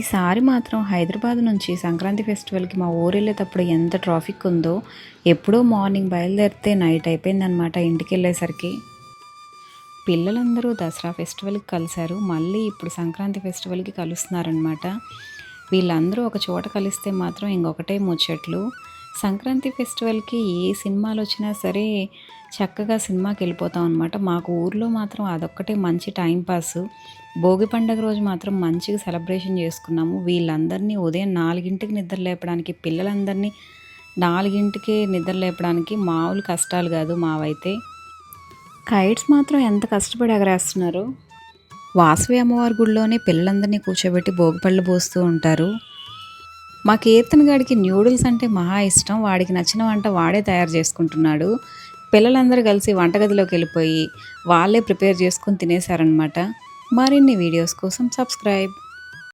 ఈసారి మాత్రం హైదరాబాద్ నుంచి సంక్రాంతి ఫెస్టివల్కి మా ఊరు వెళ్ళేటప్పుడు ఎంత ట్రాఫిక్ ఉందో. ఎప్పుడో మార్నింగ్ బయలుదేరితే నైట్ అయిపోయిందనమాట ఇంటికి వెళ్ళేసరికి. పిల్లలందరూ దసరా ఫెస్టివల్కి కలిశారు, మళ్ళీ ఇప్పుడు సంక్రాంతి ఫెస్టివల్కి కలుస్తున్నారనమాట. వీళ్ళందరూ ఒక చోట కలిస్తే మాత్రం ఇంకొకటే ముచ్చట్లు. సంక్రాంతి ఫెస్టివల్కి ఏ సినిమాలు వచ్చినా సరే చక్కగా సినిమాకి వెళ్ళిపోతాం అనమాట. మాకు ఊర్లో మాత్రం అదొక్కటే మంచి టైంపాస్. భోగి పండుగ రోజు మాత్రం మంచిగా సెలబ్రేషన్ చేసుకున్నాము. వీళ్ళందరినీ ఉదయం 4కి నిద్ర లేపడానికి, పిల్లలందరినీ 4కే నిద్ర లేపడానికి మామూలు కష్టాలు కాదు మావైతే. కైట్స్ మాత్రం ఎంత కష్టపడి ఎగరేస్తున్నారు. వాసవి అమ్మవారి గుడిలోనే పిల్లలందరినీ కూర్చోబెట్టి భోగిపళ్ళు పోస్తూ ఉంటారు. మా కీర్తన గాడికి న్యూడిల్స్ అంటే మహా ఇష్టం. వాడికి నచ్చిన వంట వాడే తయారు చేసుకుంటున్నాడు. పిల్లలందరూ కలిసి వంటగదిలోకి వెళ్ళిపోయి వాళ్ళే ప్రిపేర్ చేసుకుని తినేశారనమాట. మరిన్ని వీడియోస్ కోసం సబ్స్క్రైబ్.